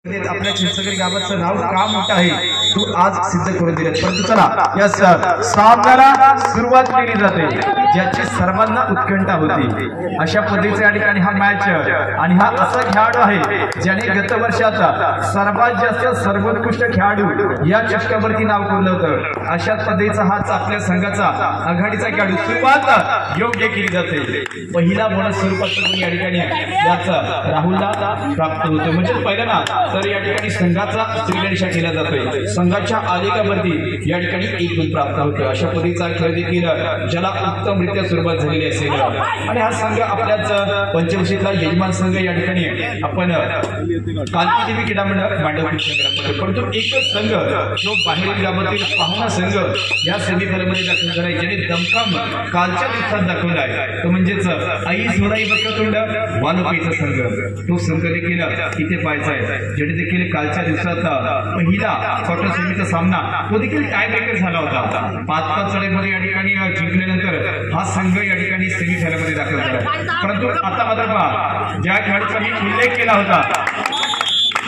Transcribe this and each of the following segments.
आपल्या चिंचगड गावाचं नाव का मोठं आहे तू आज सिद्ध करून दिलं। परंतु चला या सामन्याला सुरुवात केली जाते ज्याची सर्वांना उत्कंठा होती। अशा पद्धतीचे या ठिकाणी हा मॅच आणि हा असा खेळाडू आहे ज्याने गत वर्षात सर्वात जास्त सर्वोत्कृष्ट खेळाडू या चषकावरती नाव कोरलं होतं। अशा पद्धतीचा हाच आपल्या संघाचा आघाडीचा खेळाडू सुरुवात योग्य केली जाते। पहिला बोनस स्वरूपात या ठिकाणी याचा राहुलला प्राप्त होतो। म्हणजे पहिला ना तर या ठिकाणी संघाचा श्रीगणेशा केला जातोय। संघाच्या आलेखावरती या ठिकाणी एक गुण प्राप्त होतो। अशा पद्धतीचा खेळ देखील ज्याला उत्तमरित्या सुरुवात झालेली असेल आणि हा संघ आपल्याच पंचवर्षीतला यजमान संघ या ठिकाणी आपण कालकी देवी क्रीडा मंडळ मांडव संघ। परंतु एकच संघ जो बाहेरील गावातील पाहुणा संघ या सेमीफायनलमध्ये दाखल झालाय ज्याने दमखम कालच्या दिवसात दाखवला आहे तो म्हणजेच आई सोनाई बकतोंड वालोपीचा संघ। तो संघ देखील इथे पाहायचा आहे ज्याने देखील कालच्या दिवसात पहिला क्वार्टर सेमीचा सामना तो देखील टाय ब्रेकर झाला होता। 5-5 लढाईमध्ये या ठिकाणी जिंकल्यानंतर हा संघ या ठिकाणी सेमीफायनलमध्ये दाखल झाला। परंतु आता मात्र पहा ज्या खेळाडूचा मी उल्लेख केला होता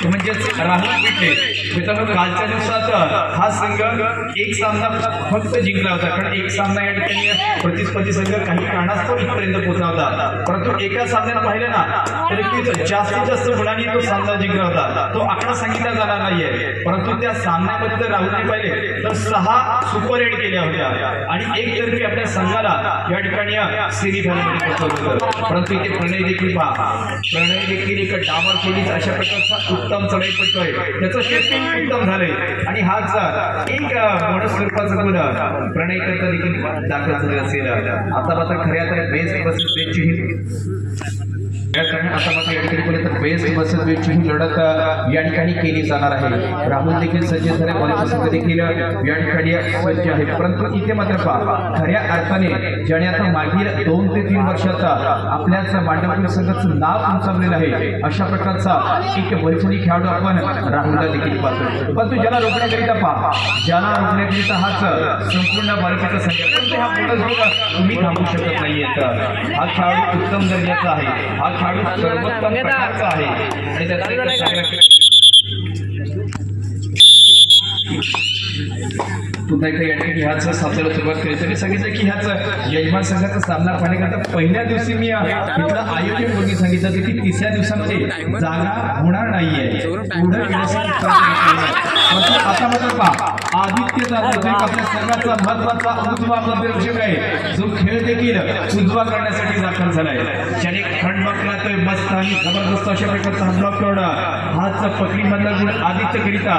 म्हणजेच राहुल पिटे मित्रांनो कालच्या दिवसात हा संघ एक सामना फक्त जिंकला होता। कारण एक सामना या ठिकाणी प्रतिस्पर्धी संघ काही कारणास्तव इथपर्यंत पोहोचला होता। परंतु एका सामन्यात पाहिलं ना तर जास्तीत जास्त गुणांनी तो सामना जिंकला होता। तो आकडा सांगितला जाणार नाहीये परंतु त्या सामन्यामध्ये जर राहुलने पाहिले तर 6 सुपर एड केल्या होत्या आणि एक तर्फी आपल्या संघाला या ठिकाणी सेमीफायनलमध्ये पोहोचवलं होतं। परंतु इथे प्रणय देखील पहा प्रणय देखील एक डावा खेळीच अशा प्रकारचा उत्तम चढाईपटू आहे त्याचं शेपिंग उत्तम झालंय आणि हाच एक बोनस स्वरूपाचा गुण प्रणय करता देखील दाखल झालेला असेल। आता मात्र खऱ्या तर बेस्ट वर्सेस बेस्टची बेस्ट वर्सेस बेस्टची लढत या ठिकाणी केली जाणार आहे। राहुल देखील सज्ज झाले बॉलिंग संघ देखील या ठिकाणी सज्ज आहे। परंतु इथे मात्र पहा खऱ्या अर्थाने ज्याने आता मागील 2 ते 3 वर्षात आपल्याच मांडवपूर संघाचं नाव उंचावलेलं आहे अशा प्रकारचा एक वैचारिक खेळाडू आपण राहुलला देखील पाहतो। परंतु ज्याला रोखण्याकरिता पहा ज्याला रोखण्याकरिता हाच संपूर्ण भारताचा संघ परंतु हा बोनस तुम्ही थांबू शकत नाहीयेत। हा खेळाडू उत्तम दर्जाचा आहे। हा खेळाडू सर्वोत्तम प्रकारचा आहे आणि त्याचा पुन्हा एकदा या ठिकाणी ह्याच सामन्याला सुरुवात करायची। मी सांगितलं की ह्याच यजमान संघाचा सामना पाहण्याकरता पहिल्या दिवशी मी इथला आयोजक वर्गी सांगितलं होतं की 3ऱ्या दिवसामध्ये जागा होणार नाहीये पुढे आता मात्र पहा आदित्यचा आपल्या संघाचा महत्वाचा उजवा मध्यरक्षक आहे जो खेळ देखील उजवा करण्यासाठी दाखल झालाय। ज्याने फ्रंट ब्लॉकला तर मस्त आणि जबरदस्त अशा प्रकारचा ब्लॉक करून हाच पकडी मधला गुण आदित्य करिता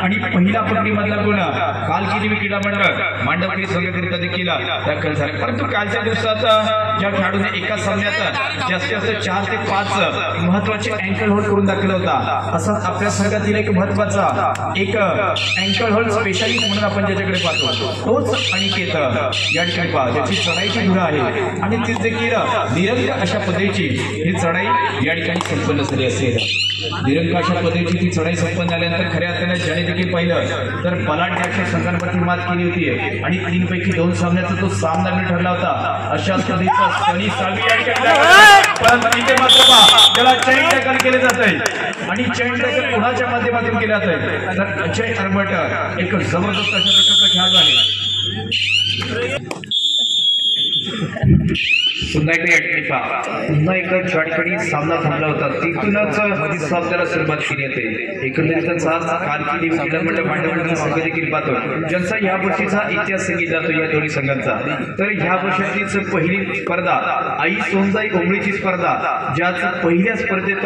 आणि पहिला पकडी मधला गुण कालकी देवी क्रीडा मंडळ मांडवगिरी संघाकरिता देखील दाखल झाले। परंतु कालच्या दिवसात ज्या खेळाडूने एका सामन्यात जास्तीत जास्त 4 ते 5 महत्वाचे अँकल होल्ड करून दाखवला होता असा आपल्या संघातील एक महत्वाचा एक अँकल होल्ड स्पेशलिस्ट म्हणून आपण ज्याच्याकडे पाहतो तोच अनिकेत या ठिकाणी पहा ज्याची चढाईची धुरा आहे आणि ती देखील निरंतर अशा पद्धतीची ही चढाई या ठिकाणी संपन्न झाली असेल। निरंतर अशा पद्धतीची ती चढाई संपन्न झाल्यानंतर खऱ्या अर्थाने ज्याने देखील पाहिलं तर बलाढ्य संघांवरती मात केली होती आणि 3 पैकी 2 सामन्याचा तो सामना मी ठरला होता। अशा पद्धतीचा सनी सावी या ठिकाणी परंतु इथे मात्र पहा त्याला चैन टॅकल केले जात आहे आणि चैन टॅकल कुणाच्या माध्यमातून केले जात आहे तर अजय अरबट एक जबरदस्त अशा प्रकारचा खेळाडू आहे। पुन्हा एकदा ज्या ठिकाणी सामना थांबला होता तिथूनच सामन्याला सुरुवात केली होती। एकंदरीत कालकी देवी क्रीडा मंडळ मांडवगिरी संघ देखील पाहतो ज्यांचा ह्या वर्षीचा इतिहास सांगितला जातो या दोन्ही संघांचा। तर ह्या वर्षाचीच पहिली स्पर्धा आई सोनजाई ओंबळीची स्पर्धा ज्याच पहिल्या स्पर्धेत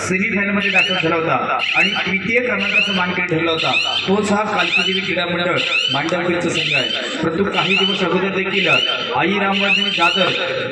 सेमीफायनलमध्ये दाखल झाला होता आणि द्वितीय क्रमांकाचा मानकरी ठरला होता तोच हा कालकी देवी क्रीडा मंडळ मांडवगिरीचा संघ आहे। परंतु काही दिवस अगोदर देखील आई रामवर्धनी दादर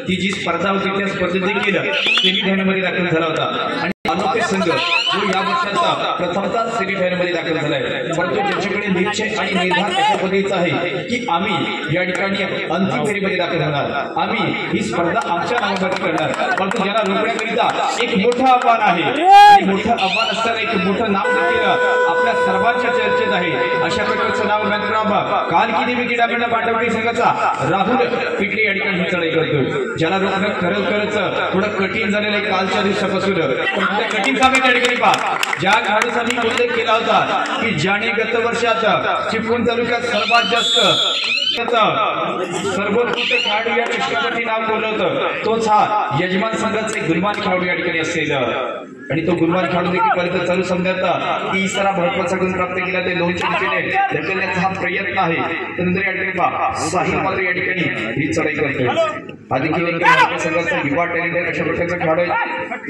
ती जी स्पर्धा होती त्या स्पर्धेत देखील सेमीफायनलमध्ये दाखल झाला होता आणि अनोखे संघ जो या वर्षाचा प्रथमतः सेमीफायनलमध्ये दाखल झालाय। परंतु ज्याच्याकडे निश्चय आणि निर्धार अशा पद्धतीचा आहे की आम्ही या ठिकाणी अंतिम फेरीमध्ये दाखल होणार आम्ही ही स्पर्धा आमच्या नावावरती करणार। परंतु ज्याला रोखण्याकरिता एक मोठं आव्हान आहे आणि मोठं आव्हान असताना एक मोठं नाव देखील आपल्या सर्वांच्या चर्चेत आहे अशा प्रकारचं नाव मंत्राम काल किती विकेट आपल्याला पांडवकरी संघाचा राहुल पिटले या ठिकाणी ही चढाई करतो, ज्याला रोखणं खरंच थोडं कठीण झालेलं आहे कालच्या दिवसापासून। पण कठीण सामने त्या ठिकाणी पहा, ज्या खेळाडूचा मी उल्लेख केला होता की ज्याने गत वर्षात चिपळूण तालुक्यात सर्वात जास्त सर्वोत्कृष्ट खेळाडू या चषकावरती नाव बोललं होतं, तोच हा यजमान संघाचा एक गुणवान खेळाडू या ठिकाणी असेल। आणि तो गुणवान खेळाडू देखील परत चालू संघात तिसरा महत्वाचा गुण प्राप्त केला, ते 2 चमचेने ढकलण्याचा हा प्रयत्न आहे। त्यानंतर या ठिकाणी पहा साहिल मात्र या ठिकाणी ही चढाई करतोय। हा देखील एक संघाचा युवा टॅलेंटेड अशा प्रकारचा खेळाडू आहे।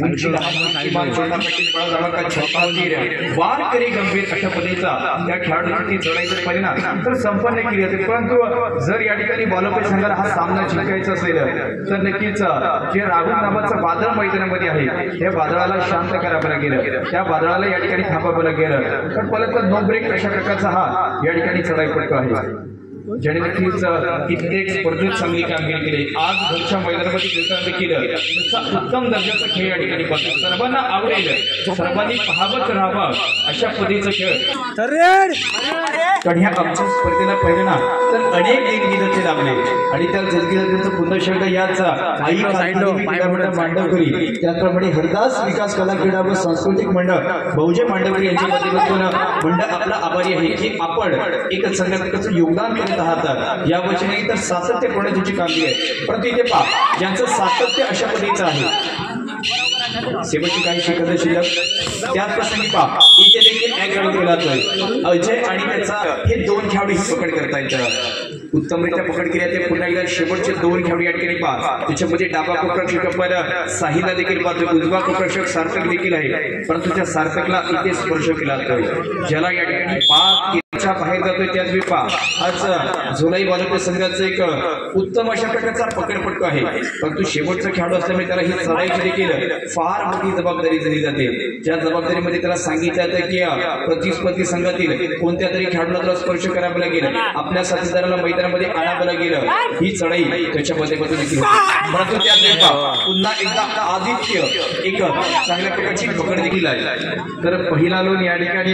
उंची 10 छोटा पट्टी पळा का छोटा वजीर वारकरी गंभीर अशा पद्धतीचा त्या खेळाडूची चढाईचा परिणाम तर संपन्न केली होती। परंतु जर या ठिकाणी बॉलरपे संघाला हा सामना जिंकायचा असेल तर नक्कीच जे राहुल नावाचं वादळ मैदानामध्ये आहे त्या वादळाला शांत करावं लागेल, त्या वादळाला या ठिकाणी थांबावं लागेल। पण परत नो ब्रेक अशा प्रकारचा हा या ठिकाणी चढाई पटका आहे, ज्याने नक्कीच कित्येक स्पर्धेत चांगली कामगिरी केली। आज घरच्या मैदानामध्ये खेळताना देखील उत्तम दर्जाचा खेळ या ठिकाणी पाहतो, सर्वांना आवडेल, सर्वांनी पाहत राहावं अशा पद्धतीचा खेळ। कारण ह्या आमच्या स्पर्धेला पाहिलं ना तर अनेक देणगीदाते लागले आणि त्या देणगीदात्यांचं पुन्हा शब्द याच आई मांडवकरी, त्याप्रमाणे हरदास विकास कला क्रीडा व सांस्कृतिक मंडळ बहुजय मांडवकरी यांच्या माध्यमातून मंडळ आपला आभारी आहे की आपण एक संघटनाचं योगदान करत आहात। या वचने तर सातत्यपूर्ण त्याची कामगिरी आहे, परंतु इथे पहा ज्यांचं सातत्य अशा पद्धतीचं आहे शेवटची काही शिकत शिल्लक त्याच प्रसंगी पहा इथे देखील एक खेळाडू केला जातोय अजय आणि त्याचा हे 2 खेळाडू ही पकड करतायत, उत्तमरित्या पकड केली आहे। पुन्हा एकदा शेवटचे 2 खेळाडू या ठिकाणी पहा, त्याच्यामध्ये डाबा कोपरक्षक साहिलला देखील पाहतो, उजवा कोपरक्षक सार्थक देखील आहे, परंतु त्या सार्थकला इथे स्पर्श केला जातोय, ज्याला या ठिकाणी 5 बाहेर जातोय। त्याच वेळी पहा आज झोलाई बॉलरपे संघाचा एक उत्तम अशा प्रकारचा पकडपटू आहे, परंतु शेवटचा खेळाडू असल्यामुळे त्याला ही चढाईची देखील फार मोठी जबाबदारी दिली जाते, ज्या जबाबदारीमध्ये त्याला सांगितलं जातं की प्रतिस्पर्धी संघातील कोणत्या तरी खेळाडूला त्याला स्पर्श करावा लागेल, आपल्या साथीदाराला मैदानामध्ये आणावं लागेल, ही चढाई त्याच्यामध्ये देखील। परंतु त्याच वेळी पुन्हा एकदा आदित्य एक चांगल्या प्रकारची पकड देखील आहे। तर पहिला लोन या ठिकाणी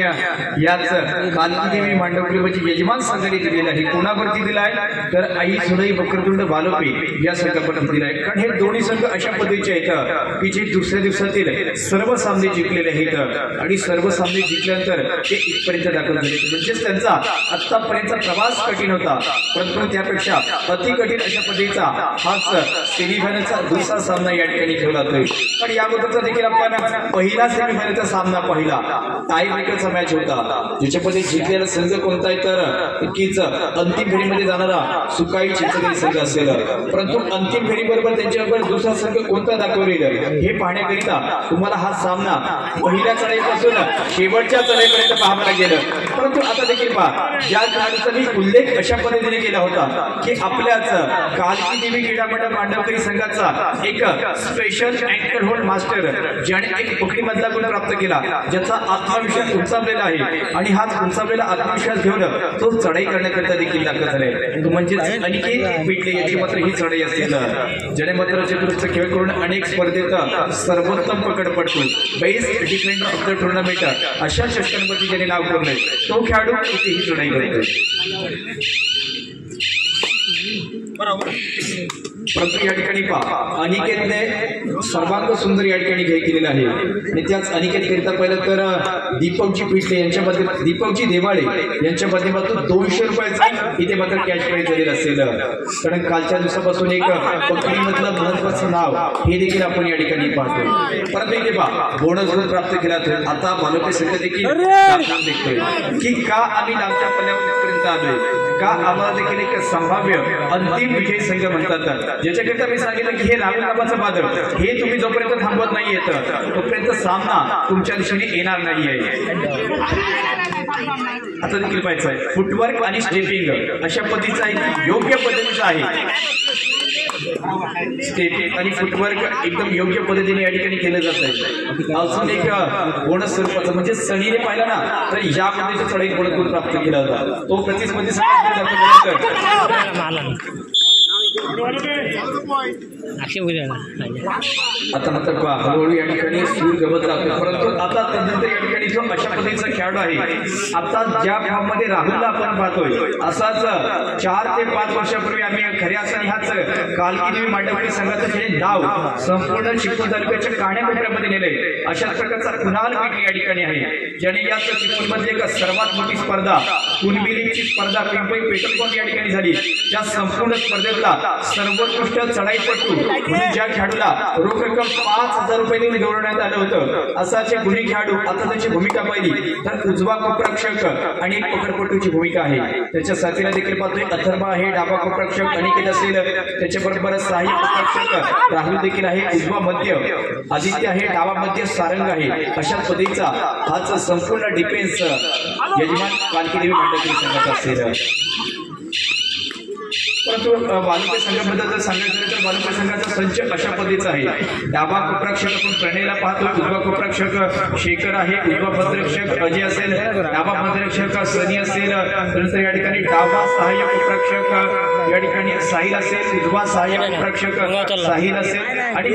याच कालदेवी मांडवकरी म्हणजे यजमान संघाने दिलेला आहे, कोणावरती दिला आहे तर आई सुनई वक्रतुंड बालोपे या संघावरती दिला आहे। कारण हे दोन्ही संघ अशा पद्धतीचे आहेत की जे दुसऱ्या दिवसातील सर्व सामने जिंकलेले आहेत आणि सर्व सामने जिंकल्यानंतर ते इथपर्यंत दाखल झाले, म्हणजेच त्यांचा आतापर्यंतचा प्रवास कठीण होता, परंतु त्यापेक्षा अति कठीण अशा पद्धतीचा हाच सेमीफायनलचा दुसरा सामना या ठिकाणी खेळला जातोय। पण या अगोदरचा देखील आपण पहिला सेमीफायनलचा सामना पाहिला, टाय ब्रेकरचा मॅच होता, ज्याच्यामध्ये जिंकलेला संघ कोणता आहे तर नक्कीच अंतिम फेरीमध्ये जाणारा सुकाई चिंचगरी संघ असेल, परंतु अंतिम फेरीबरोबर त्यांच्याबरोबर दुसरा संघ कोणता दाखवलेल हे पाहण्याकरिता तुम्हाला हा सामना पहिल्या चढाईपासून शेवटच्या चढाईपर्यंत पाहावा लागेल। परंतु आता देखील पहा ज्या खेळाडूचा मी उल्लेख अशा पद्धतीने केला होता की आपल्याच कालकी देवी क्रीडा मंडळ मांडवकरी संघाचा एक स्पेशल अँकर होल्ड मास्टर ज्याने एक पकडीमधला गुण प्राप्त केला, ज्याचा आत्मविश्वास उंचावलेला आहे आणि हाच उंचावलेला आत्मविश्वास घेऊन तो चढाई करण्याकरिता देखील दाखल झालाय, तो म्हणजे अनिकेत पिटले याची मात्र ही चढाई असेल, ज्याने मात्र चतुर्थ खेळ करून अनेक स्पर्धेत सर्वोत्तम पकड पडतो, best defender of the tournament अशा षटकांवरती ज्याने नाव कोरलंय तो खेळाडू इथे ही चढाई करतोय। परंतु या ठिकाणी पहा अनिकेतने सर्वांग सुंदर या ठिकाणी खेळ केलेला आहे आणि त्याच अनिकेत करिता पहिलं तर दीपकजी पिटले यांच्या माध्यमातून दीपकजी देवाळे यांच्या माध्यमातून 200 रुपयाचा इथे मात्र कॅश प्राइज झालेला असेल, कारण कालच्या दिवसापासून एक पकडीमधलं महत्वाचं नाव हे देखील आपण या ठिकाणी पाहतो। परंतु इथे पहा बोनस गुण प्राप्त केला तर आता बालोपे संघ देखील देखतोय की का आम्ही लांबच्या पल्ल्यापर्यंत आलोय, का आम्हाला देखील एक संभाव्य अंतिम विजय संघ म्हणतात, ज्याच्याकरिता मी सांगितलं की हे राहुल नावाचं वादळ हे तुम्ही जोपर्यंत थांबवत नाही तोपर्यंत सामना तुमच्या दिशेने येणार नाहीये। आता देखील पाहायचं आहे फुटवर्क आणि स्टेपिंग अशा पद्धतीचा एक योग्य पद्धतीचा आहे, स्टेपिंग आणि फुटवर्क एकदम योग्य पद्धतीने या ठिकाणी केलं जात आहे। अजून एक बोनस स्वरूपाचं म्हणजे सनीने पाहिला ना तर या पद्धतीचा चढाई बोनस प्राप्त केला होता, तो प्रतिस्पर्धी आता मात्र हळूहळू या ठिकाणी सूर गवत लागतो, परंतु आता त्यानंतर या ठिकाणी जो अशा पद्धतीचा खेळाडू आहे, आता ज्या भावमध्ये राहुलला आपण पाहतोय असाच 4 ते 5 वर्षापूर्वी आम्ही खऱ्या असं ह्याच कालकी मांडवली संघाचं जे नाव संपूर्ण चिपळूण तालुक्याच्या काण्याकोपऱ्यामध्ये नेलंय अशाच प्रकारचा कुणाल पेटले या ठिकाणी आहे, ज्याने या चिपळूण मध्ये एक सर्वात मोठी स्पर्धा कुणबिलीची स्पर्धा पिंपळी पेट्रोल या ठिकाणी झाली। त्या संपूर्ण स्पर्धेतला सर्वोत्कृष्ट चढाईपटू म्हणजे ज्या खेळाडूला रोख रक्कम 5000 रुपये देऊन गौरवण्यात आलं होतं असाचे गुणी खेळाडू आता त्याची भूमिका पाहिली तर उजवा कोपरक्षक आणि एक पकडपटूची भूमिका आहे। त्याच्या साथीला देखील पाहतोय अथर्व आहे, डावा कोपरक्षक अनिकेत असेल, त्याच्याबरोबर सहाय्यक कोपरक्षक राहुल देखील आहे, उजवा मध्य आदित्य आहे, डावा मध्य सारंग आहे। अशा पद्धतीचा हाच संपूर्ण डिफेन्स यजमान कालकी देवी मांडवली संघाचा असेल। परंतु बालुके संघाबद्दल जर सांगायचं तर बालुके संघाचा संच अशा पद्धतीचा आहे। डावा कोपरक्षक आपण प्रणयला पाहतो, उजवा कोपरक्षक शेखर आहे, उजवा पदरक्षक अजय असेल, डावा पदरक्षक सनी असेल, नंतर या ठिकाणी डावा सहाय्यक कोपरक्षक या ठिकाणी साहिल असेल, उजवा सहाय्यक कोपरक्षक साहिल असेल आणि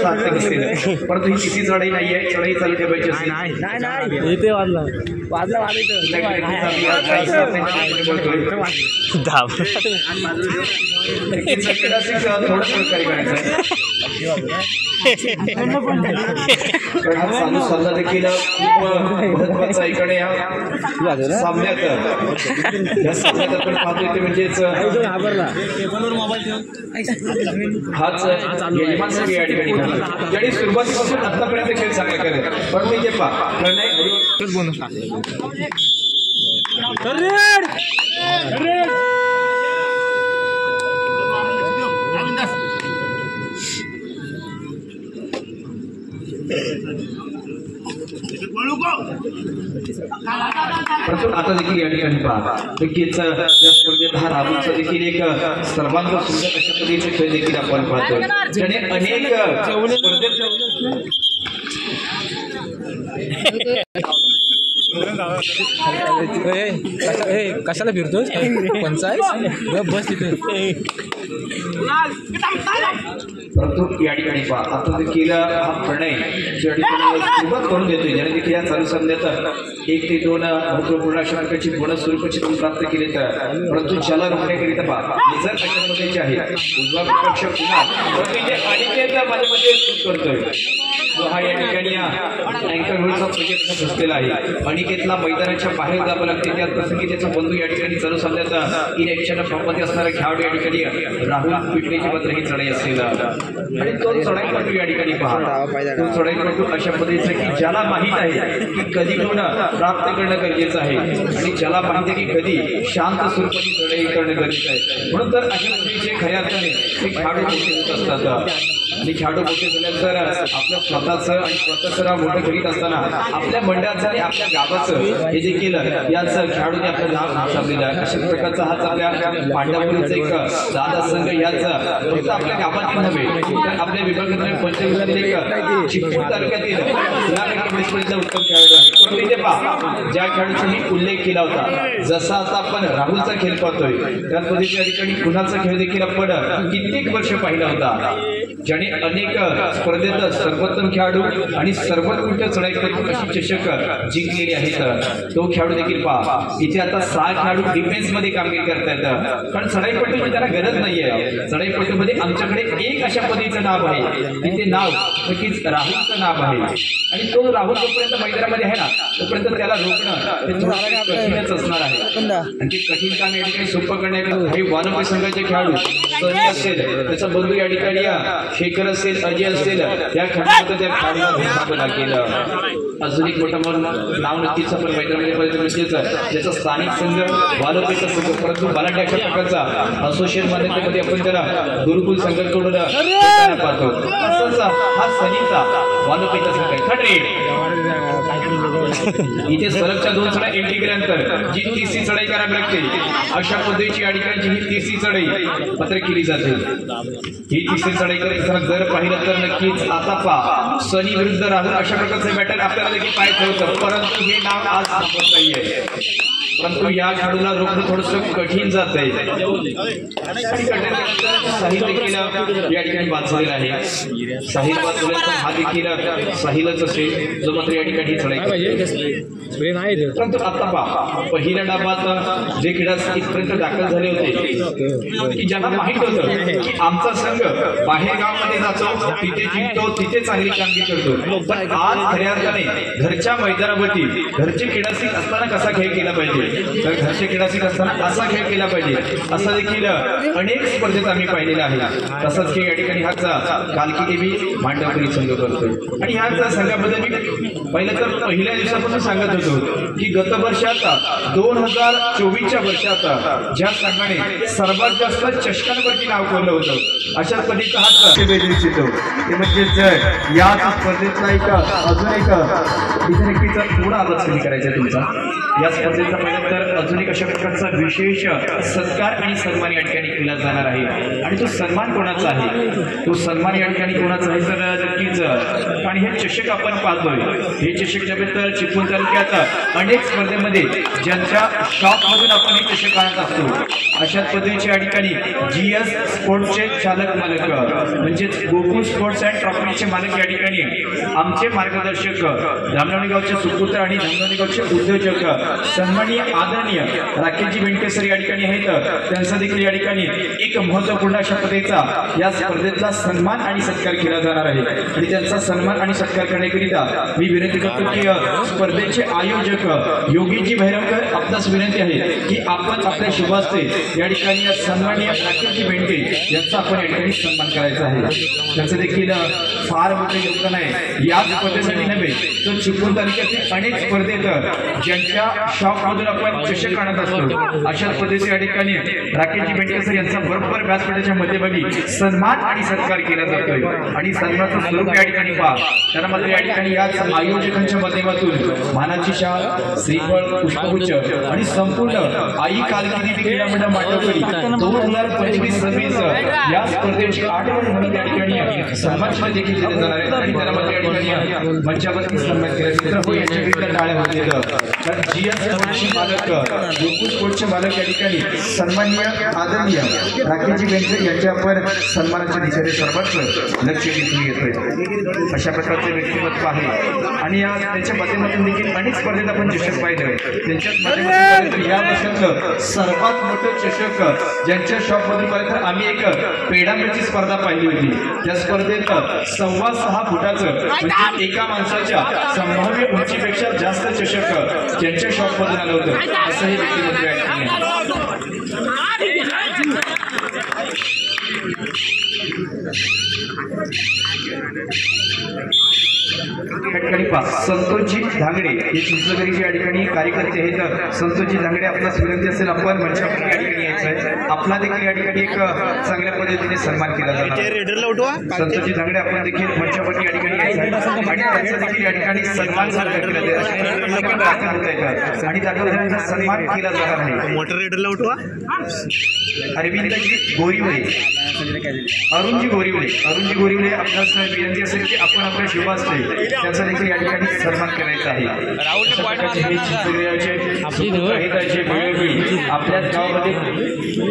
सार्थक असेल। परंतु ही किती चढाई नाहीये, चढाई चालू ठेवायची असेल। चालू देखील महत्वाचा इकडे सामन्यात आपण पाहतोय ते म्हणजेच हाच यजमान संघ या ठिकाणी ज्यांनी सुरुवातीपासून आतापर्यंत खेळ चांगला केला, पण मी जे आता देखील या ठिकाणी पहा नक्कीच या स्पर्धेत हा राहुलचा देखील एक सर्वांग सुंदर अशा पद्धतीचे खेळ देखील आपण पाहतो, ज्याने अनेक कशाला फिरतोस पंचायत बस तिथे। परंतु या ठिकाणी पहा आता देखील हा प्रणय ज्या ठिकाणी सुरुवात करून देतोय, ज्याने देखील या चालू सामन्यात 1 ते 2 महत्वपूर्ण अशा प्रकारची बोनस स्वरूपाची गुण प्राप्त केले तर, परंतु ज्याला रोखण्याकरिता पहा जर अशा पद्धतीचे आहे उजवा पक्षक अनिकेत माझ्यामध्ये करतोय जो हा या ठिकाणी अँकर होलचा प्रयत्न असलेला आहे। अनिकेतला मैदानाच्या बाहेर जावं लागते, त्या प्रसंगी त्याचा बंधू या ठिकाणी चालू सामन्यात इलेक्शन फॉर्ममध्ये असणारा खेळाडू या ठिकाणी राहुल पिटलेची मात्र ही चढाई असेल आणि तो चढाईपटू या ठिकाणी पहा तो चढाईपटू अशा पद्धतीचा की ज्याला माहित आहे की कधी गुण प्राप्त करणं गरजेचं आहे आणि ज्याला माहित आहे की कधी शांत स्वरूपाची चढाई करणं गरजेचं आहे। म्हणून तर अशा पद्धतीचे खऱ्या अर्थाने हे खेळाडू मोठे होत असतात आणि खेळाडू मोठे झाल्यानंतर आपल्या स्वतःचं आणि स्वतःचं नाव मोठं करीत असताना आपल्या मंडळाचं आणि आपल्या गावाचं हे देखील याच खेळाडूने आपलं नाव उचललेलं आहे। अशा प्रकारचा हाच आपल्या पांढरपुरीचा एक दादा संघ याच फक्त आपल्या गावातील नव्हे तर आपल्या विभागातील पंचवीस एक चिपळूण तालुक्यातील उत्तम खेळाडू आहे। पण तिथे पहा ज्या खेळाडूचा मी उल्लेख केला होता, जसा आता आपण राहुलचा खेळ पाहतोय त्याच पद्धतीच्या ठिकाणी कुणाचा खेळ देखील आपण कित्येक वर्ष पाहिला होता, ज्याने अनेक स्पर्धेत सर्वोत्तम खेळाडू आणि सर्वोत्कृष्ट चढाईपटू अशी चषक जिंकलेली आहेत। तो खेळाडू देखील पहा इथे आता 6 खेळाडू डिफेन्स मध्ये कामगिरी करतायत, कारण चढाईपटूची त्याला गरज नाहीये। चढाईपटू मध्ये आमच्याकडे एक अशा पद्धतीचं नाव आहे, तिथे नाव नक्कीच राहुलचं नाव आहे आणि तो राहुल जोपर्यंत मैदानामध्ये आहे ना तोपर्यंत त्याला रोखणं कठीणच असणार आहे आणि ते कठीण काम या ठिकाणी सोपं करण्याकरता काही वानपे संघाचे खेळाडू सनी असेल, त्याचा बंधू या ठिकाणी शेखर असेल, अजय असेल, या खेळाडूला त्या खेळाडूला केलं। अजून एक मोठं नाव नक्कीच आपण मैदानामध्ये ज्याचा स्थानिक संघ वालपेचा संघ, परंतु बलाढ्य अशा प्रकारचा असोसिएशन मान्यतेमध्ये आपण त्याला गुरुकुल संघाकडून पाहतो। हा सनीचा वालोपेचा संघ आहे. थर्ड रेड इथे सलगच्या 2 चढाई एंट्री केल्यानंतर जी तिसरी चढाई करावी लागते अशा पद्धतीची या ठिकाणी ही तिसरी चढाई पत्र केली जाते. ही तिसरी चढाई करताना जर पाहिलं तर नक्कीच आता पा सनी विरुद्ध राहुल अशा प्रकारचे बॅटल आपल्याला देखील पाहायचं होतं, परंतु हे नाव आज संपत नाहीये. परंतु या खेळाडूला रोखणं थोडंसं कठीण जात आहे. साहिल देखील या ठिकाणी वाचलेला आहे. साहिल वाचलेला हा देखील साहिलच असेल जो मात्र या ठिकाणी चढाई परंतु आता पहा पहिल्या डाबात जे खेळाडू इथपर्यंत दाखल झाले होते की ज्यांना माहित होतं की आमचा संघ बाहेर गावामध्ये जातो, तिथे जिंकतो, तिथे चांगली कामगिरी करतो, पण आज खऱ्या अर्थाने घरच्या मैदानावरती घरचे क्रीडाशील असताना कसा खेळ केला पाहिजे, तर घरचे क्रीडाशील असताना असा खेळ केला पाहिजे असा देखील अनेक स्पर्धेत आम्ही पाहिलेला आहे. तसंच की या ठिकाणी हाचा कालकी देवी मांडवकरी संघ करतो आणि ह्या संघाबद्दल मी पहिलं तर पहिल्या दिवसापासून सांगत होतो की गत वर्षात 2024च्या वर्षात ज्या संघाने सर्वात जास्त चषकांवरती नाव कोरलं होतं अशा पद्धतीचा हा इच्छितो ते म्हणजेच या स्पर्धेतला एक अजून एक नक्कीचा थोडा आवाज कमी करायचा तुमचा. या स्पर्धेचा पहिला तर अजून एक अशा प्रकारचा विशेष सत्कार आणि सन्मान या ठिकाणी केला जाणार आहे. आणि तो सन्मान कोणाचा आहे, तो सन्मान या ठिकाणी कोणाचा आहे तर नक्कीच आणि हे चषक आपण पाहतोय हे चषक ज्याबद्दल चिपळूण तालुक्यात अनेक स्पर्धेमध्ये ज्यांच्या शॉपमधून आपण हे चषक आणत असतो अशा पद्धतीचे या ठिकाणी GS स्पोर्ट्सचे चालक मालक म्हणजेच गोकुळ स्पोर्ट्स अँड ट्रॉफीचे मालक या ठिकाणी आमचे मार्गदर्शक धामणगाव गावचे सुपुत्र आणि धामणगाव गावचे उद्योजक सन्माननीय आदरणीय राकेशजी बेंडके सर या ठिकाणी आहेत. त्यांचा देखील या ठिकाणी एक महत्त्वपूर्ण अशा पद्धतीचा या स्पर्धेतला सन्मान आणि सत्कार केला जाणार आहे. आणि त्यांचा सन्मान आणि सत्कार करण्याकरिता मी विनंती करतो की स्पर्धेचे आयोजक योगीजी भैरवकर आपणास विनंती आहे की आपण आपल्या शुभ हस्ते या ठिकाणी सन्माननीय राकेशजी बेंडके यांचा आपण या ठिकाणी सन्मान करायचा आहे. त्यांचं देखील फार मोठे योगदान आहे या स्पर्धेसाठी नव्हे तर चिपळूण तालुक्यातील अनेक स्पर्धेत ज्यांच्या शॉपमधून आपण चषक आणत असतो अशा पद्धतीने या ठिकाणी राकेशजी बेंडके सर यांचा बरोबर व्यासपीठाच्या मध्यभागी सन्मान आणि सत्कार केला जातोय. आणि सन्मानाचं स्वरूप या ठिकाणी पहा त्याला मात्र या ठिकाणी या आयोजकांच्या माध्यमातून मानाची शाल श्रीफळ पुष्पगुच्छ आणि संपूर्ण आई कालकी क्रीडा मंडळ मांडवकरी 2025-26 या स्पर्धेची आठवण म्हणून या ठिकाणी सन्मान देखील दिले जाणार आहेत. आणि त्याला मात्र या ठिकाणी मंचावरती सन्मान केला चित्रपट यांच्याकरिता टाळ्या होते. तर GS स्पोर्ट्सचे मालक गोकुळ स्पोर्ट्सचे मालक या ठिकाणी सन्माननीय आदरणीय राकेशजी बेंडके यांच्या आपण सन्मानाच्या दिशेने सर्वात लक्ष दिसून येतोय. अशा प्रकारचे व्यक्तिमत्व आहे आणि त्याच्या माध्यमातून देखील अनेक स्पर्धेत आपण चषक पाहिले. त्यांच्याच माध्यमातून या वर्षातलं सर्वात मोठं चषक ज्यांच्या शॉपमधून पाहिलं तर आम्ही एक पेडांची स्पर्धा पाहिली होती. त्या स्पर्धेत 6.25 फुटाचं म्हणजे एका माणसाच्या संभाव्य उंचीपेक्षा जास्त चषक ज्यांच्या शॉपमधून आलं होतं असं हे व्यक्तिमत्व आहे. संतोषजी धांगडे हे चिंचलगिरीचे या ठिकाणी कार्यकर्ते आहेत. संतोषजी धांगडे आपल्यास विनंती असेल आपण मंचावरती या ठिकाणी यायचं आहे. आपला देखील या ठिकाणी एक चांगल्या पद्धतीने सन्मान केला जाणार. संतोषजी धांगडे आपण देखील मंचावरती या ठिकाणी यायचं आहे आणि त्यांचा देखील या ठिकाणी सन्मान केला जाईल आणि दाखल सन्मान केला जाणार आहे. मोटर रेडरला उठवा. अरविंदजी गोरीवळे अरुणजी गोरीवळे आपल्यास विनंती असेल की आपण आपल्या शुभ असते त्यांचा देखील या ठिकाणी सन्मान करायचा आहे. आपल्याच गावामध्ये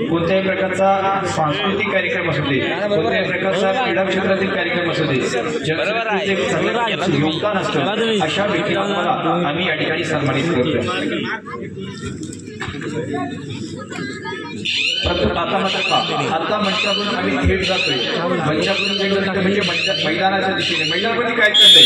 कोणत्याही प्रकारचा सांस्कृतिक कार्यक्रम असू दे, कोणत्याही प्रकारचा क्रीडा क्षेत्रातील कार्यक्रम असू दे, ज्यांचं योगदान असतं अशा व्यक्तीला आम्ही या ठिकाणी सन्मानित करतो. आता मंचावरून आम्ही थेट जातोय. मंचावरून गेलं म्हणजे मैदानाच्या दिशेने मैदानावरती काय चाललंय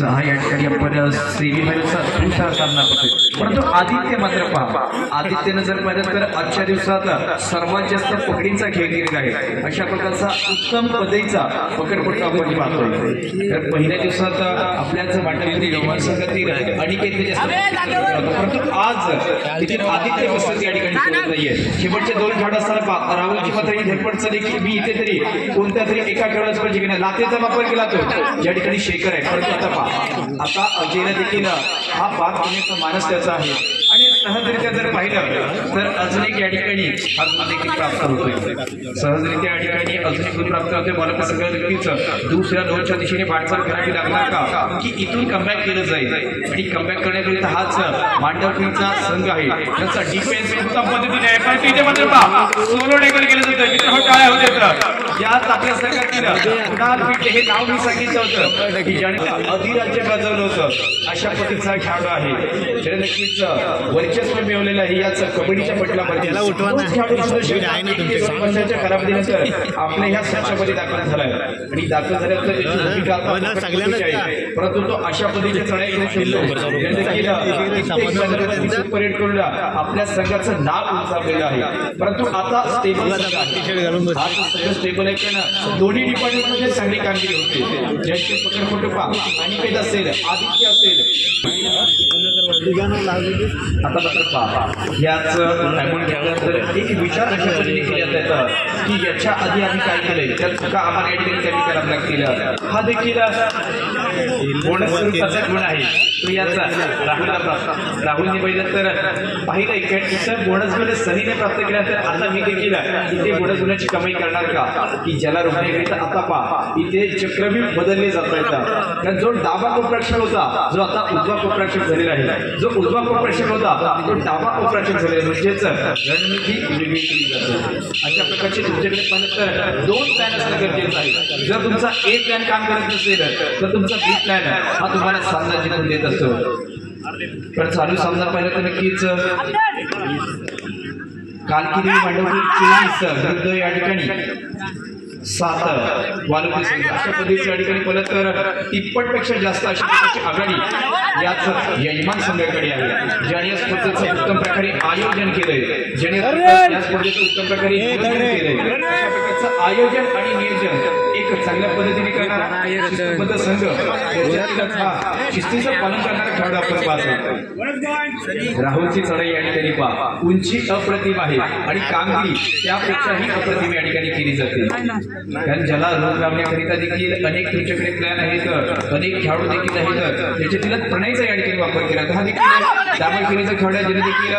हा या ठिकाणी आपण सेमीफायनलचा सामना करतोय. परंतु आदित्य मात्र पहा, आदित्यनं जर पाहिलं तर आजच्या दिवसात सर्वात जास्त पकडींचा खेळ केलेला आहे. अशा प्रकारचा उत्तम पदईचा पकडपट्टू आपण पाहतोय. तर पहिल्या दिवसात आपल्याच वाटण्यामध्ये संगतीत अनिकेत परंतु आज तिथे आदित्य वसंत या ठिकाणी सोडत नाहीये. शेवटचे 2 खेळ असताना राहुलची मात्र ही धडपड चालली की मी इथे तरी कोणत्या तरी एका खेळाचा पाहिजे की नाही. लातेचा वापर केला तो ज्या ठिकाणी शेखर आहे. परंतु आता पहा, आता अजयला देखील हा पार होण्याचा मानस त्याचा आहे आणि सहजरित्या जर पाहिलं तर अजून एक या ठिकाणी देखील प्राप्त होतोय. सहजरित्या या ठिकाणी अजून एक प्राप्त होते. मला कसं कळलं नक्कीच दुसऱ्या 2च्या दिशेने वाटचाल करावी लागणार का की इथून कमबॅक केलं जाईल आणि कमबॅक करण्याकरिता हाच मांडवकीचा संघ आहे. त्याचा डिफेन्स उत्तम पद्धतीने आहे. पण तिथे मात्र पहा सोलो टेकल केलं जातं. मित्र काय होते यात आपल्या संघातील कुणाल पिटे हे नाव मी सांगितलं होतं की ज्याने अधिराज्य गाजवलं होतं. अशा पद्धतीचा खेळाडू आहे ज्याने नक्कीच वर्चस्व मिळवलेलं आहे याच कबड्डीच्या पटलामध्ये. वर्षाच्या खराबीनंतर आपल्या ह्या संघामध्ये दाखल झालाय आणि दाखल झाल्यानंतर त्याची भूमिका परंतु तो अशा पद्धतीने चढाई परेड करून आपल्या संघाचं नाव उंचावलेलं आहे. परंतु आता स्टेबल दोन्ही डिपार्टमेंटमध्ये चांगली कामगिरी होते. ज्यांचे पकडपट्टू अनिकेत असेल, आदित्य असेल, आता मात्र पहा याच तर एक विचार अशा पद्धतीने केला जातं की याच्या आधी आम्ही काय केलंय त्या चुका आम्हाला या ठिकाणी कमी कराव्या लागतील. हा देखील बोनस स्वरूपाचा गुण आहे तो याचा राहुलने पाहिलं तर पाहिलं इथं बोनस गुण सनीने प्राप्त केला. तर आता मी देखील इथे बोनस गुणाची कमाई करणार का की ज्याला रोखण्याकरिता आता पहा इथे चक्रव्यूह बदलले जात आहेत. कारण जो डावा कोपराक्षर होता जो आता उजवा कोपराक्षर झालेला आहे, जो उजवा कोपराक्षर होता तो डावा कोपराक्षर झालेला म्हणजेच रणनीती वेगळी केली जाते. अशा प्रकारचे तुमच्याकडे पाहिलं तर 2 प्लॅन असणं गरजेचं आहे. जर तुमचा ए प्लॅन काम करत नसेल तर तुमचा बी प्लॅन हा तुम्हाला सामना जिंकून देत असतो. पण चालू सामना पाहिलं तर नक्कीच कालकिरी मांडवली 24 विरुद्ध या ठिकाणी 7 वालुकी संघ. अशा पद्धतीच्या ठिकाणी पाहिलं तर 3पटपेक्षा जास्त अशा प्रकारची आघाडी याच यजमान संघाकडे आहे ज्याने या स्पर्धेचं उत्तम प्रकारे आयोजन केलंय, ज्याने या स्पर्धेचं उत्तम प्रकारे नियोजन केलंय. अशा प्रकारचं आयोजन आणि नियोजन एक चांगल्या पद्धतीने करणारा शिस्तबद्ध संघ शिस्तीचं पालन करणारा खेळाडू आपण पाहतो. राहुलची चढाई या ठिकाणी पहा उंची अप्रतिम आहे आणि कामगिरी त्यापेक्षाही अप्रतिम या ठिकाणी केली जाते. कारण ज्याला रोग लावण्याकरिता देखील अनेक तुमच्याकडे प्लॅन आहेत, अनेक खेळाडू देखील आहेत, त्याच्यातील प्रणयचा या ठिकाणी वापर केला. हा देखील दाबाखेरीचा खेळाडू ज्याने देखील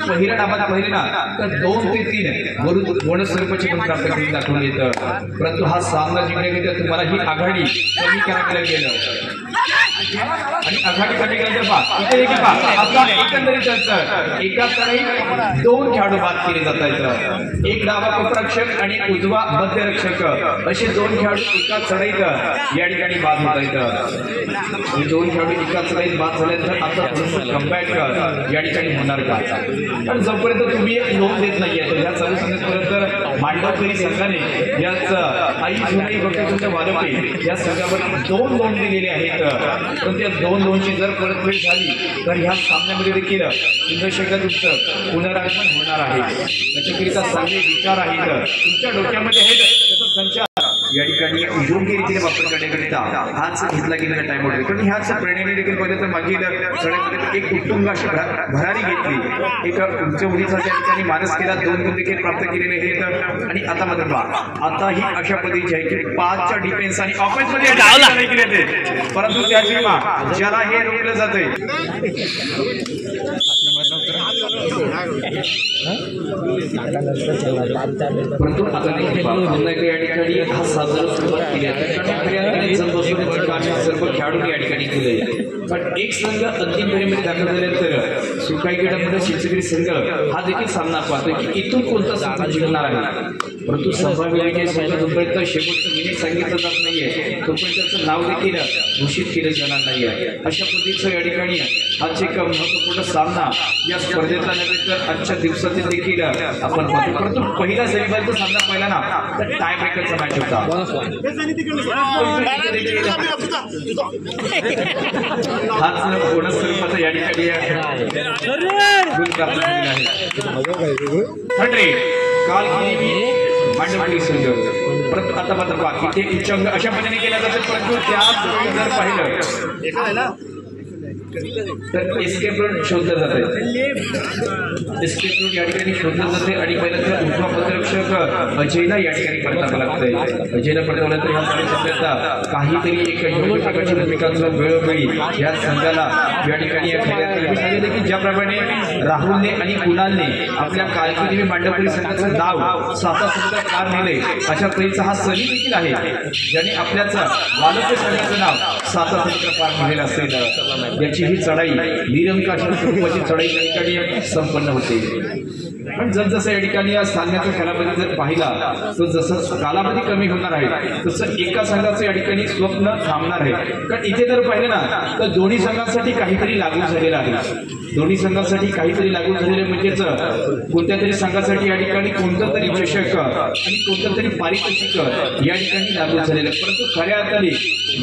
पहिल्या डाबात पाहिले ना तर 2 ते 3 वरून बोनस स्वरूपाची पण प्राप्त करून दाखवून येतं. परंतु हा सामना जिंकण्याकरिता तुम्हाला ही आघाडी कमी करायला गेलं आणि आघाडी कमी केल्यानंतर पहा इथे देखील पहा आता एकंदरीत एका चढाई 2 खेळाडू बाद केले जात आहेत. एक डावा कोपराक्षक आणि उजवा मध्यरक्षक असे 2 खेळाडू एका चढाईत या ठिकाणी बाद होत आहेत. 2 खेळाडू एका चढाईत बाद झाल्यानंतर आता थोडंसं कमबॅक या ठिकाणी होणार का. पण जोपर्यंत तुम्ही एक नोंद देत नाहीये तर ह्या चालू संघापर्यंत तर मांडवकरी संघाने याच आई जुनाई बघता वालुके या संघावर 2 नोंद दिलेले आहेत. पण त्या 2 नोंदची जर परतफेड झाली तर ह्या सामन्यामध्ये देखील पुन्हा तुमचं पुनरागमन होणार आहे. त्याच्याकरिता चांगले विचार आहेत तुमच्या डोक्यामध्ये आहेत. त्याचा संचार या ठिकाणी योग्य रीतीने वापर करण्याकरिता हाच घेतला गेलेला टाइम होता. कारण ह्याच प्रेरणेने देखील पाहिलं तर मागील चढाईमध्ये एक उत्तुंग अशी भरारी घेतली, एक उंच उडीचा त्या ठिकाणी मानस केला, 2 गुण देखील प्राप्त केलेले आहेत. आणि आता मात्र पहा आता ही अशा पद्धतीची आहे की 5च्या डिफेन्स आणि ऑफेन्समध्ये केले ते. परंतु त्या ज्याला हे रोखलं जातंय परंतु आता देखील या ठिकाणी हा साजरा सुरुवात केली आहे. सर्व खेळाडू या ठिकाणी केले. पण एक संघ अंतिम फेरीमध्ये दाखल झाल्यानंतर सुकाईगडामध्ये शिवसेरी संघ हा देखील सामना पाहतोय की इथून कोणता संघ जिंकणार आहे. परंतु संभाव्य विजय संघ जोपर्यंत शेवटचं मिनिट सांगितलं जात नाहीये तोपर्यंत त्याचं नाव देखील घोषित केलं जाणार नाहीये. अशा पद्धतीचं या ठिकाणी हाच एक महत्वपूर्ण सामना या स्पर्धेतला नव्हे तर आजच्या आजच्या दिवसातील देखील आपण पाहतो. परंतु पहिला सेमीफायनलचा सामना पाहिला ना तर टाय ब्रेकरचा मॅच होता. हाच बोनस स्वरूपाचा या ठिकाणी गुण प्राप्त झालेला आहे. काल मांडवली संघ परंतु आता मात्र बाकी ते उच्चांग अशा पद्धतीने केला जातो. परंतु त्याच जर पाहिलं तर एस्केप रूट शोधलं जाते. एस्केप रूट या ठिकाणी शोधलं जाते आणि पहिल्यांदा उपपत्रक्षक अजयला या ठिकाणी परतावं लागतंय. अजयला परतावलं तर ह्या सध्या काहीतरी एक योग्य प्रकारची भूमिका वेळोवेळी या संघाला या ठिकाणी सांगितलं की ज्याप्रमाणे राहुलने आणि कुणालने आपल्या कारकिर्दी मांडवकरी संघाचं नाव 7 समुद्र पार नेले अशा तऱ्हेचा हा सनी देखील आहे ज्याने आपल्याच वालोपे संघाचं नाव 7 समुद्र पार नेलेलं असेल. याची ही चढाई निरंकाश स्वरूपाची चढाई या ठिकाणी संपन्न होते. पण जसजसं या ठिकाणी या सामन्याचा कालावधी जर पाहिला तर जसं कालावधी कमी होणार आहे तसं एका संघाचं या ठिकाणी स्वप्न थांबणार आहे. कारण इथे जर पाहिलं ना तर दोन्ही संघांसाठी काहीतरी लागू झालेलं आहे. दोन्ही संघांसाठी काहीतरी लागू झालेलं म्हणजेच कोणत्या तरी संघासाठी या ठिकाणी कोणतं तरी चषक आणि कोणतं तरी पारितोषिक या ठिकाणी लागू झालेलं. परंतु खऱ्या अर्थाने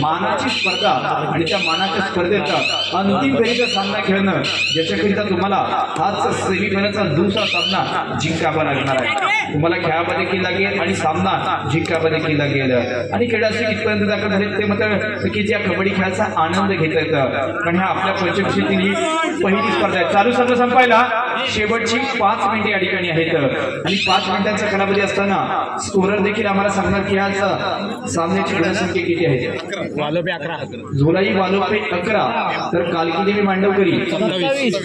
मानाची स्पर्धा आणि त्या मानाच्या स्पर्धेत अंतिम फेरीचा सामना खेळणं ज्याच्याकरिता तुम्हाला हाच सेमीफायनलचा दुसरा सामना जिंकावा लागणार आहे. तुम्हाला खेळावा देखील लागेल आणि सामना जिंकावा देखील लागेल. आणि खेळाचे कितपर्यंत दाखल झाले ते मात्र की त्या कबड्डी खेळाचा आनंद घेता येतं. कारण ह्या आपल्या पंचविशीतील ही पहिली स्पर्धा आहे. चालू सामना संपायला शेवटची 5 मिनिटे या ठिकाणी आहेत आणि 5 मिनिटांचा कालावधी असताना स्कोरर देखील आम्हाला सांगणार की आज सामन्याची गुणसंख्या किती आहे. वालोपे 11, झोलाई वालोपे 11 तर कालकिदेवी मांडवकरी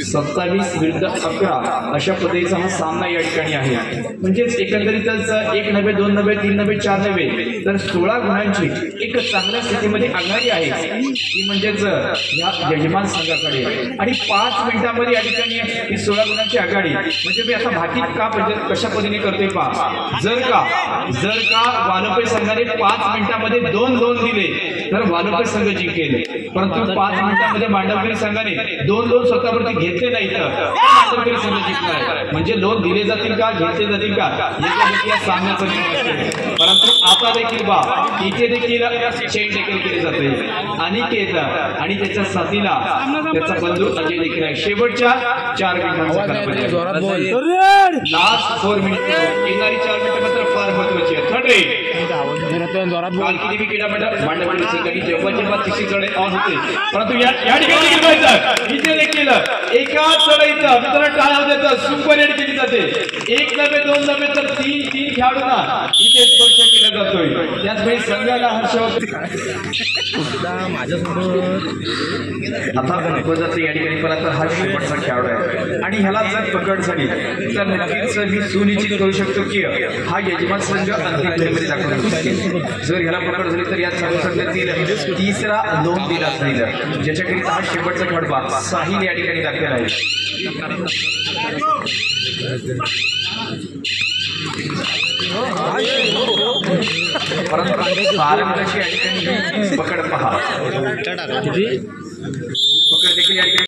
27 विरुद्ध 11 अशा पद्धतीचा हा सामना या ठिकाणी आहे. म्हणजेच एकंदरीतच 1 नव्हे 2 नव्हे 3 नव्हे 4 नव्हे तर 16 गुणांची एक चांगल्या स्थितीमध्ये आघाडी आहे ती म्हणजेच या यजमान संघाकडे. आणि 5 मिनिटांमध्ये या ठिकाणी ही 16 गुणांची आघाडी म्हणजे मी आता भाकीत का कशा पद्धतीने करतोय पहा. जर का वालोपे संघाने 5 मिनिटांमध्ये 2-2 दिले तर वालोपे संघ जिंकेल. परंतु 5 मिनिटांमध्ये मांडवकरी संघाने 2-2 स्वतःवरती घेतले नाही तर मांडवकरी संघ जिंकणार. म्हणजे लोन दिले जातील का घेतले जातील का या सामन्याचा निर्णय असतो. परंतु आता देखील इथे देखील चेंज देखील केली जाते. अनिकेत आणि त्याच्या साथीला त्याचा बंधू अजय देखील आहे. शेवटच्या 4 मिनिटांचा कालावधी लास्ट 4 मिनिट येणारी 4 मिनिटं मात्र फार महत्वाची आहेत. कालकिदेवी क्रीडा मंडळ मांडवकरी संघाने जेव्हा तिसरी चढाई ऑन होते परंतु या ठिकाणी इथे देखील एका चढाईत मित्रांनो टाळ्या देतात सुपर हिट केली जाते. 1 नव्हे 2 नव्हे तर 3 खेळाडूंना इथे स्पर्श केला जातोय. त्याचवेळी संघाला हर्ष आता महत्वाचं या ठिकाणी मला तर हा शेवटचा खेळाडू आहे आणि ह्याला जर पकड झाली तर नक्कीच मी सुनिश्चित करू शकतो की हा यजमान संघ अंतिम फेरीमध्ये दाखल होऊ शकेल. जर ह्याला पकड झाली तर या चालू संघातील तिसरा लोन दिला जाईल ज्याच्याकरिता हा शेवटचा खेळाडू साहिल या ठिकाणी दाखल आहे. परंतु पारंपरिक या ठिकाणी पकड पहा पकड देखील या ठिकाणी